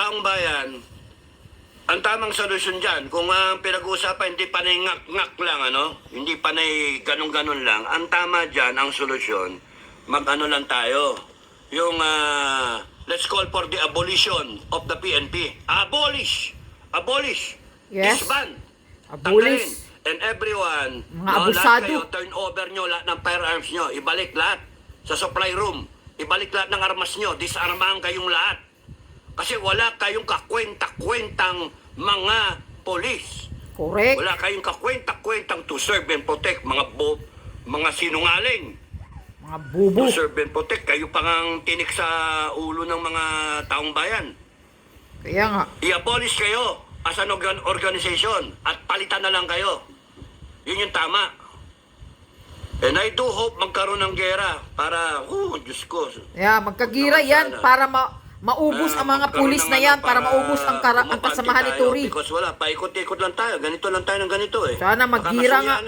taong bayan, ang tamang solusyon dyan, kung ang pinag-uusapan hindi panay ngak-ngak lang, hindi panay ganun-ganun lang, ang tama dyan, ang solusyon, mag-ano lang tayo, yung let's call for the abolition of the PNP. Abolish! Abolish! Yes. Disband! Abolish. Tanggalin. And everyone, Mga lahat abusado. kayo, turn over nyo lahat ng firearms nyo, ibalik lahat sa supply room, ibalik lahat ng armas nyo, disarmahan kayong lahat. Kasi wala kayong kakwenta-kwentang mga polis. Correct. Wala kayong kakwenta-kwentang to serve and protect, mga sinungaling. Mga bubo. To serve and protect, kayo pang ang tinik sa ulo ng mga taong bayan. Kaya nga. I-abolish kayo as an organization at palitan na lang kayo. Yun yung tama. And I do hope magkaroon ng gera para, Diyos ko. Yeah, magkagira yan para maubos ang mga pulis na yan, para maubos ang kasamahan ni Tory. Because wala, paikot-ikot lang tayo. Ganito lang tayo ng ganito eh. Sana maggira nga.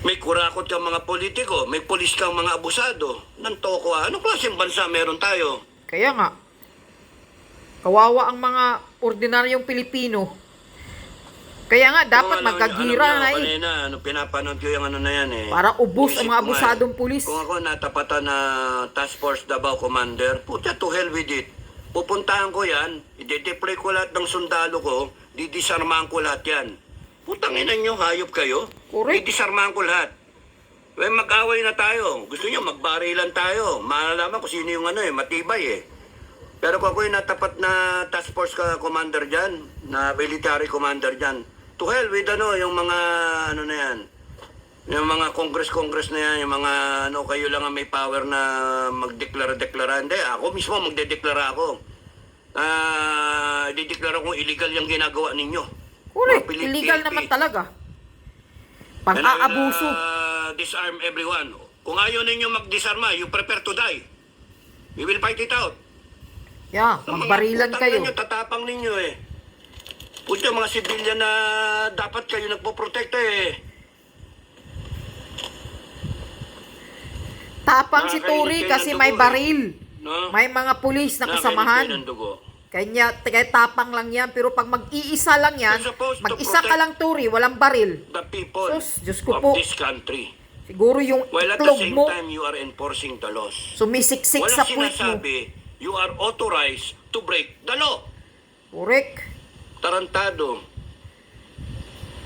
May kurakot kang mga politiko, may pulis kang mga abusado. Nantoko Anong klaseng bansa meron tayo? Kaya nga. Kawawa ang mga ordinaryong Pilipino. Kaya nga, dapat magkagira na eh. Kanina, pinapanood ko yung na yan eh. Para ubos ang mga abusadong pulis. Kung ako natapatan na Task Force Davao Commander, puta to hell with it. Pupuntahan ko yan, i-deploy ko lahat ng sundalo ko, didisarmahan ko lahat yan. Putang ina nyo, hayop kayo. Correct. Didisarmahan ko lahat. Mag-away na tayo. Gusto nyo, magbarilan tayo. Malalaman kung sino yung matibay eh. Pero kung ako yung natapat na Task Force Commander dyan, na military commander dyan, to hell with yung mga na yan, yung mga congress na yan, yung mga kayo lang ang may power na magdeklara. Hindi, ako mismo magdedeklara ako. Dideklara kong illegal yung ginagawa ninyo. Correct, illegal naman talaga. Pang-aabuso. Disarm everyone. Kung ayaw ninyo mag-disarma, you prepare to die. We will fight it out. Yeah, magbarilan kayo. Tatapang ninyo eh. Puto mga sibilyan na dapat kayo nagpo-protect eh. Tapang si Tory kasi may baril. No? May mga pulis na kasamahan. Kaya tapang lang yan. Pero pag mag-iisa lang yan, mag-isa ka lang Tory, walang baril. The people Diyos ko of po. this country. Siguro yung While at the itlog same mo, time you are enforcing the laws. sumisiksik Wala sa puwit mo. sinasabi, you are authorized to break the law. Correct. Tarantado.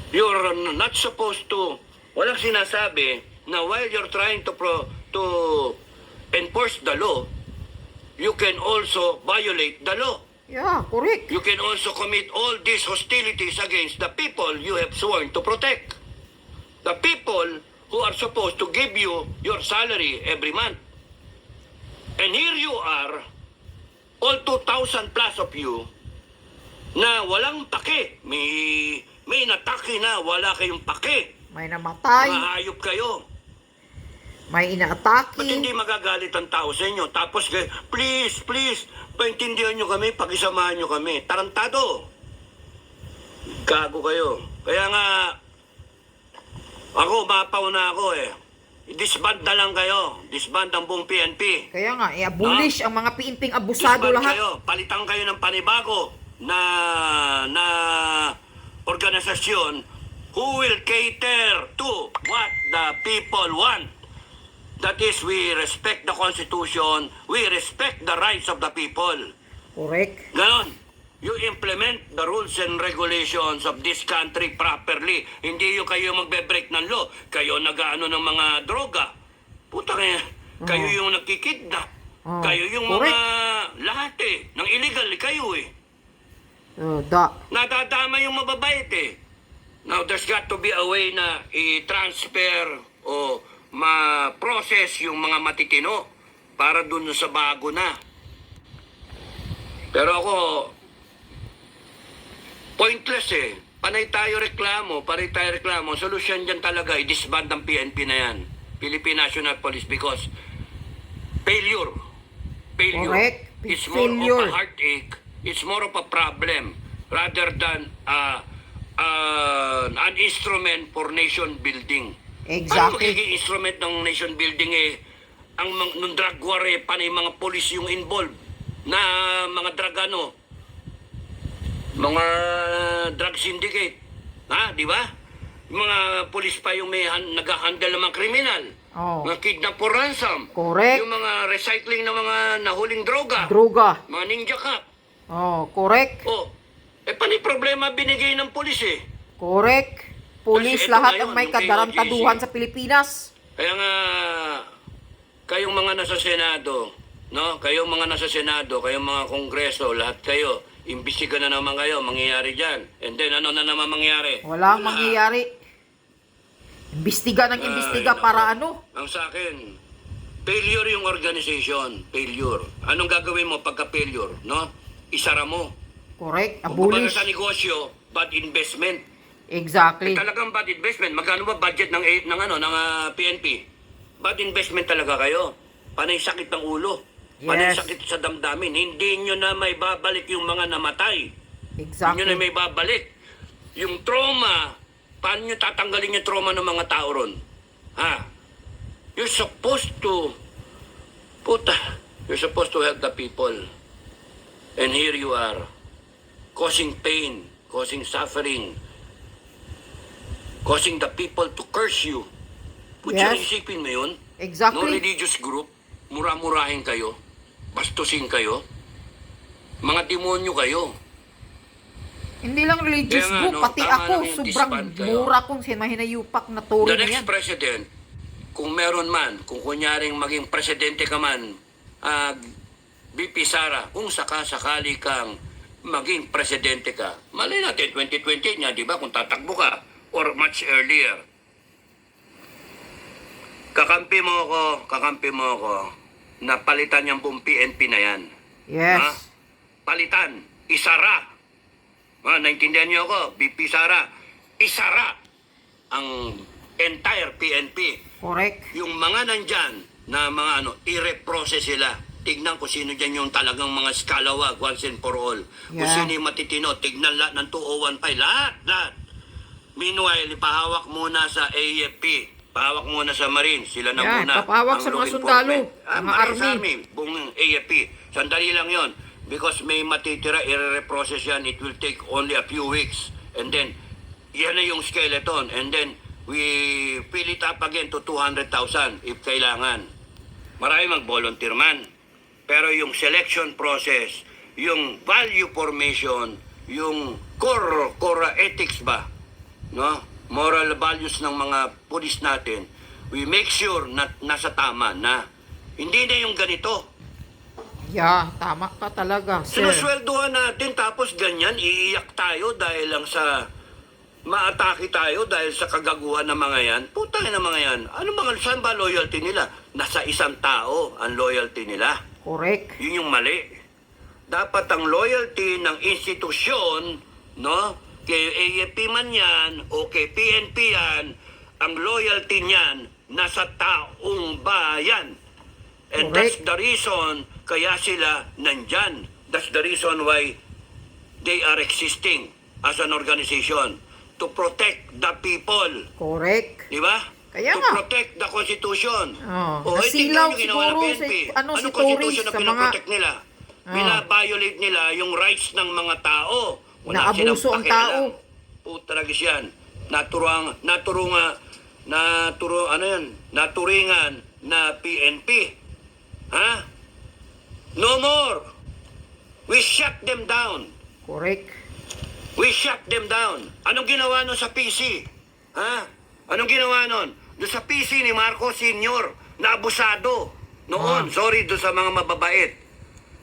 You're not supposed to, walang sinasabi na while you're trying to enforce the law, you can also violate the law. Yeah, correct. You can also commit all these hostilities against the people you have sworn to protect. The people who are supposed to give you your salary every month. And here you are, all 2,000 plus of you, na walang pake. May natake na wala kayong pake. May namatay. Mahayop kayo. May Ba't inaatake. hindi magagalit ang tao sa inyo? Tapos, please, paintindihan nyo kami, pakisamahan nyo kami. Tarantado. Gago kayo. Kaya nga, ako, mapaw na ako eh. Disband na lang kayo. Disband ang buong PNP. Kaya nga, i-abolish ang mga piinping abusado Disband lahat. kayo. Palitan kayo ng panibago na organisasyon who will cater to what the people want. That is, we respect the Constitution, we respect the rights of the people. Correct. Ganon. You implement the rules and regulations of this country properly. Hindi yung kayo magbe-break ng law. Kayo nag-ano ng mga droga. Puta kaya, kayo yung nakikidnap. Kayo yung correct. mga lahat eh. Ng illegal kayo eh. Nadadama yung mababait eh. Now, there's got to be a way na i-transfer o ma-process yung mga matitino para dun sa bago na. Pero ako, pointless eh. Panay tayo reklamo. Solusyon dyan talaga, i-disband ang PNP na yan. Philippine National Police, because failure. Correct. It's Failure. more of a heartache. It's more of a problem rather than an instrument for nation building. Ano Exactly. magiging instrument ng nation building eh? Nung drug war eh, panay mga police yung involved. na mga drug mga drug syndicate. Ha, di ba? Yung mga pulis pa yung may nag-handle ng mga kriminal. Oh. Mga kidnap for ransom. Correct. Yung mga recycling ng mga nahuling droga. Droga. Mga ninja cop. Oh, correct. Oh, paano yung problema binigay ng pulis eh? Correct. Pulis Kasi ito lahat ngayon, ang may yung kadarantaduhan KOJC. sa Pilipinas. Kaya nga, kayong mga nasa Senado, no? Kayong mga nasa Senado, kayong mga Kongreso, lahat kayo, imbestiga na naman kayo, mangyayari dyan. And then, ano na naman mangyari? Walang mangyayari. Imbestiga ng imbestiga Ay, para naku. ano? Ang sa akin, failure yung organization. Failure. Anong gagawin mo pagka failure, no? Isara mo. Correct. Kung kumbaga Abolish. sa negosyo, bad investment. Exactly. Talagang bad investment. Magkano ba budget ng PNP? Bad investment talaga kayo. Panay sakit ng ulo. Panay Yes. sakit sa damdamin. Hindi nyo na may babalik yung mga namatay. Hindi nyo na Exactly. may babalik. Yung trauma, paano nyo tatanggalin yung trauma ng mga tao ron? Ha? You're supposed to, you're supposed to help the people. And here you are, causing pain, causing suffering, causing the people to curse you. Put Yes. isipin mo yun? No Exactly. religious group, mura-murahin kayo, bastusin kayo, mga demonyo kayo. Hindi lang religious Kaya nga, group, no, pati tama ako, lang yung sobrang disband kayo. mura kong sinahinayupak na The turi na next yan. president, kung meron man, kung kunyaring maging presidente ka man, BP Sara, kung sakasakali kang maging presidente ka, malay natin, 2020 niya, di ba, kung tatakbo ka, or much earlier. Kakampi mo ako, na palitan yung buong PNP na yan. Ha? Yes. Palitan, isara. Naintindihan niyo ako, BP Sara, isara ang entire PNP. Correct. Yung mga nandyan na mga i-reprocess sila. Tignan ko sino dyan yung talagang mga scalawag once and for all. Kung Yeah. sino yung matitino, tignan lahat ng 2015, lahat. Meanwhile, ipahawak muna sa AFP. Pahawak muna sa Marine. Sila na Yeah, muna. papahawak ang sa law mga sundalo, enforcement. mga Marine sa army. buong AFP. Sandali lang yon. Because may matitira, i-reprocess yan. It will take only a few weeks. And then, yan na yung skeleton. And then, we fill it up again to 200,000 if kailangan. Marami mag-volunteer man. Pero yung selection process, yung value formation, yung core ethics ba, no? Moral values ng mga pulis natin, we make sure na nasa tama na. Hindi na yung ganito. Yeah, tama ka talaga, sir. Sinusweldohan natin tapos ganyan, iiyak tayo dahil lang sa maatake tayo dahil sa kagaguhan ng mga yan. Putang na mga yan. Ano mga, saan ba loyalty nila? Nasa isang tao ang loyalty nila. Correct. Yun yung mali. Dapat ang loyalty ng institusyon, no? Kay AFP man yan, o kay PNP yan, ang loyalty niyan nasa taong bayan. And that's Correct. the reason kaya sila nandyan. That's the reason why they are existing as an organization to protect the people. Correct. Di ba? Kaya to nga. protect the Constitution. Oh, tingnan nasilaw nyo ginawa ng siguro PNP. si- si Anong Tories Constitution na sa pinaprotect nila? Oh. Bina-violate nila yung rights ng mga tao. Naabuso ang tao. Putragis yan. Naturingan na PNP. Ha? No more. We shut them down. Correct. We shut them down. Anong ginawa nun sa PC? Ha? Anong ginawa nun? Doon sa PC ni Marcos Sr. na abusado. Noon, sorry doon sa mga mababait.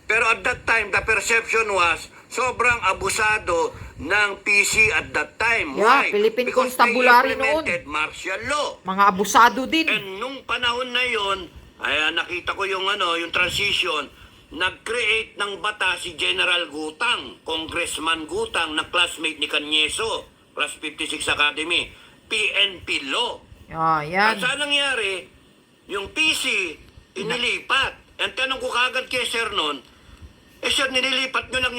Pero at that time, the perception was sobrang abusado ng PC at that time. Yeah, Why? Philippine Because Constabulary they implemented martial law. Mga abusado din. And nung panahon na yon, ay nakita ko yung yung transition, nag-create ng bata si General Gutang, Congressman Gutang na classmate ni Canyeso, Class 56 Academy, PNP law. Ah, At yan. saan nangyari, yung PC, inilipat. Ang tanong ko kagad kay Sir noon, sir, nililipat nyo lang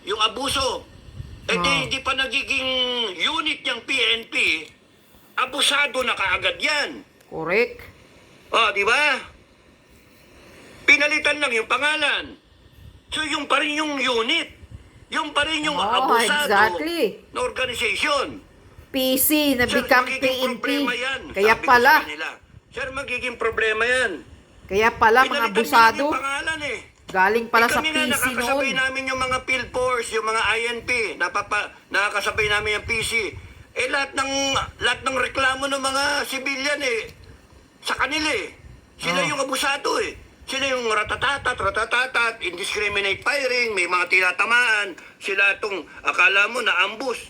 yung abuso. Di pa nagiging unit yung PNP, abusado na kaagad yan. Correct. Di ba? Pinalitan lang yung pangalan. So yung pa rin yung unit. Yung pa rin yung Oh, abusado exactly. na organization. PC na Sir, become magiging PNP. problema yan. Kaya Sabi ko pala, sa kanila. Sir, magiging problema yan. kaya pala mga Pinalitan nyo lang abusado, yung pangalan eh. galing pala sa Kami nga PC nakakasabay noon. namin yung mga field force, yung mga INP, nakakasabay namin yung PC. Eh lahat ng reklamo ng mga civilian sa kanila Sila Oh. yung abusado Sila yung ratatatat, indiscriminate firing, may mga tinatamaan. Sila itong akala mo na ambush,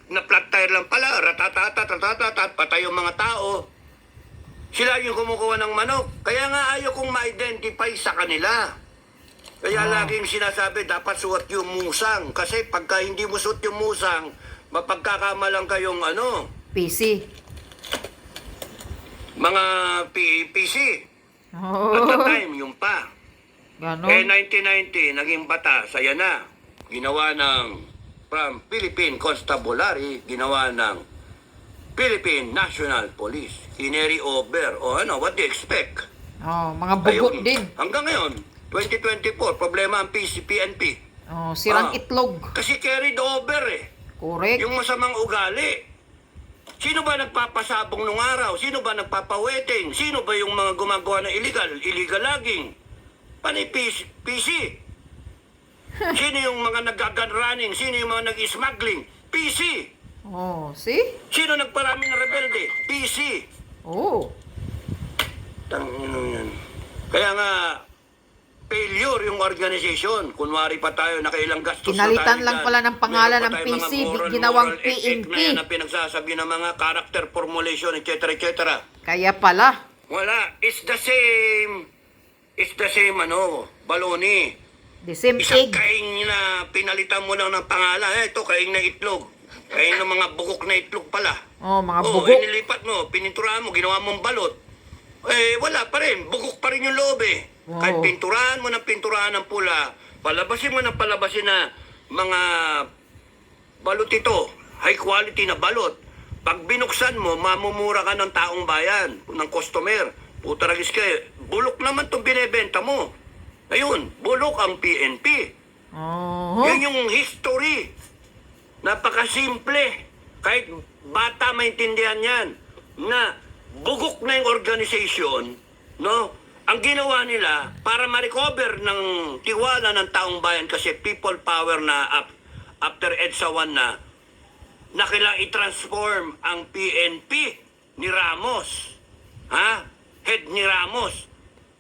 na flat tire lang pala, ratatatat, patay yung mga tao. Sila yung kumukuha ng manok. Kaya nga ayaw kong ma-identify sa kanila. Kaya laging sinasabi, dapat suot yung musang. Kasi pagka hindi mo suot yung musang, mapagkakamalang kayong PC. mga PC. Oh, At that time, yung pa. ganon. 1990, naging batas, ayan na. Ginawa ng, from Philippine Constabulary, ginawa ng Philippine National Police. Kineri over. What do you expect? Oh, mga bugot Ayun. din. Hanggang ngayon, 2024, problema ang PNP. Oh, sirang itlog. Kasi carried over Correct. Yung masamang ugali. Sino ba nagpapasabong nung araw? Sino ba nagpapawedding? Sino ba yung mga gumagawa ng illegal logging? Panay PC. Sino yung mga nag-gun running? Sino yung mga nag-smuggling? PC. Oh, see? Sino nagparami ng rebelde? PC. Oh. Tangino yan. Kaya nga, failure yung organization. Kunwari pa tayo, nakailang gastos Kinalitan na tayo lang dyan. pala ng pangalan Meron ng pa tayong PC, mga ginawang moral ethic PNP. na yan na pinagsasabi ng mga character formulation, etc. Kaya pala. Wala. It's the same, baloni. The same Isang egg. kaing na pinalitan mo lang ng pangalan. Ito, kaing na itlog. Kaing ng mga bukok na itlog pala. Oh, mga Oh, bugok. inilipat mo, pininturahan mo, ginawa mong balot. Wala pa rin. Bugok pa rin yung loob Wow. Kahit pinturahan mo ng pinturahan ng pula, palabasin mo ng palabasin na mga balot ito, high quality na balot. Pag binuksan mo, mamumura ka ng taong bayan, ng customer. Putaragis ka bulok naman itong binibenta mo. Ayun, bulok ang PNP. Oh. Yun yung history. Napakasimple. Kahit bata maintindihan yan. Na bugok na yung organization, no? Ang ginawa nila para ma-recover ng tiwala ng taong bayan kasi people power na after EDSA 1 na kailangan i-transform ang PNP ni Ramos. Head ni Ramos.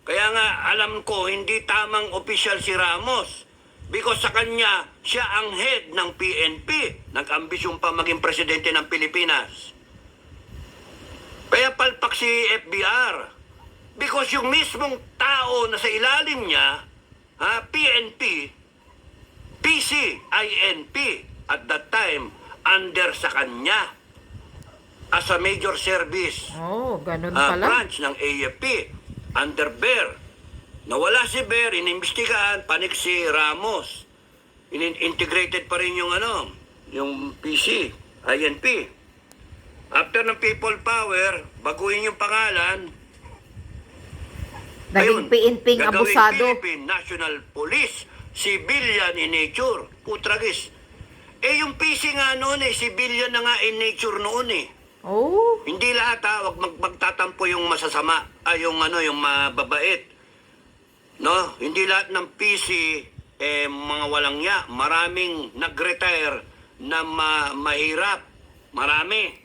Kaya nga alam ko hindi tamang official si Ramos. Because sa kanya, siya ang head ng PNP. Nag-ambisyon pa maging presidente ng Pilipinas. Kaya palpak si FBR. Because yung mismong tao na sa ilalim niya, PNP, PC, INP, at that time, under sa kanya as a major service Oh, ganun pala. branch ng AFP, under Bear. Nawala si Bear, inimbestigahan, panik si Ramos. Integrated pa rin yung PC, INP. After ng people power, baguhin yung pangalan. Naging PNP ng gagawing abusado. Philippine National Police, civilian in nature. Putragis. Yung PC nga noon civilian na nga in nature noon Oh. Hindi lahat wag magtatampo yung masasama, yung mababait. No, hindi lahat ng PC mga walang ya. Maraming nag-retire na mahirap. Marami.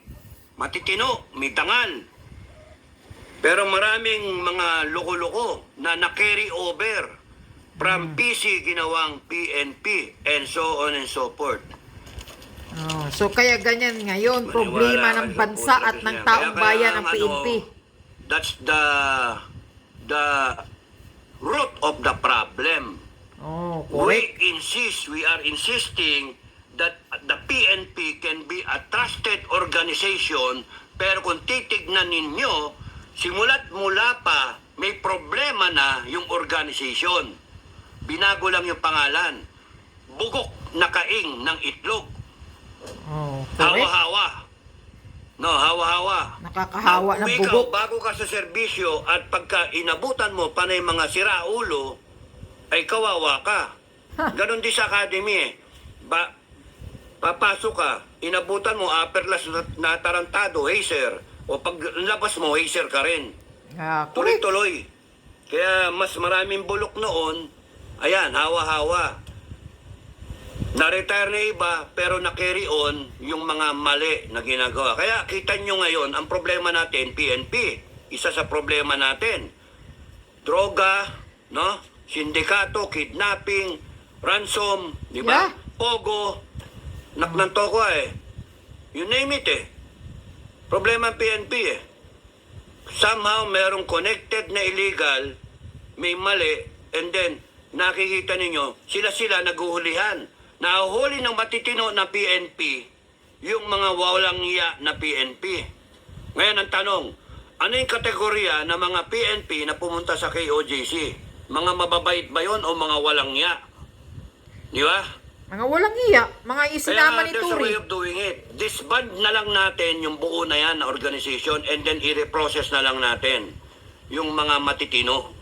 Matitino, may tangal. Pero maraming mga loko-loko na na-carry over from PC ginawang PNP and so on and so forth. Oh, so kaya ganyan ngayon, problema Maniwala ng ka sa bansa puta at kasi ng yan. taong Kaya bayan ang ng PNP. That's the root of the problem. Oh, correct. We are insisting that the PNP can be a trusted organization, pero kung titignan ninyo, simula't mula pa, may problema na yung organization. Binago lang yung pangalan. Bugok na kaing ng itlog. Oh, correct. Hawa-hawa. No, hawa-hawa. Nakakahawa ng Kung ikaw, bugok. bago ka sa serbisyo at pagka inabutan mo panay mga siraulo, ay kawawa ka. Ganon din sa academy eh. Papasok ka, inabutan mo, upper class na tarantado, hazer. O pag labas mo, hazer ka rin. Correct. Tuloy-tuloy. Kaya mas maraming bulok noon, ayan, hawa-hawa. Na-retire na iba, pero na-carry on yung mga mali na ginagawa. Kaya kita nyo ngayon, ang problema natin, PNP. Isa sa problema natin. Droga, no? Sindikato, kidnapping, ransom, di ba? Yeah. Pogo, naknanto ko eh. You name it eh. Problema ang PNP eh. Somehow merong connected na illegal, may mali, and then nakikita ninyo, sila naguhulihan. Nahuhuli ng matitino na PNP, yung mga walang iya na PNP. Ngayon ang tanong, ano yung kategorya ng mga PNP na pumunta sa KOJC? Mga mababait ba yun o mga walang iya? Di ba? Mga walang iya, mga isinama ni Kaya there's a way Turi. of doing it. Disband na lang natin yung buo na yan na organization and then i-reprocess na lang natin yung mga matitino.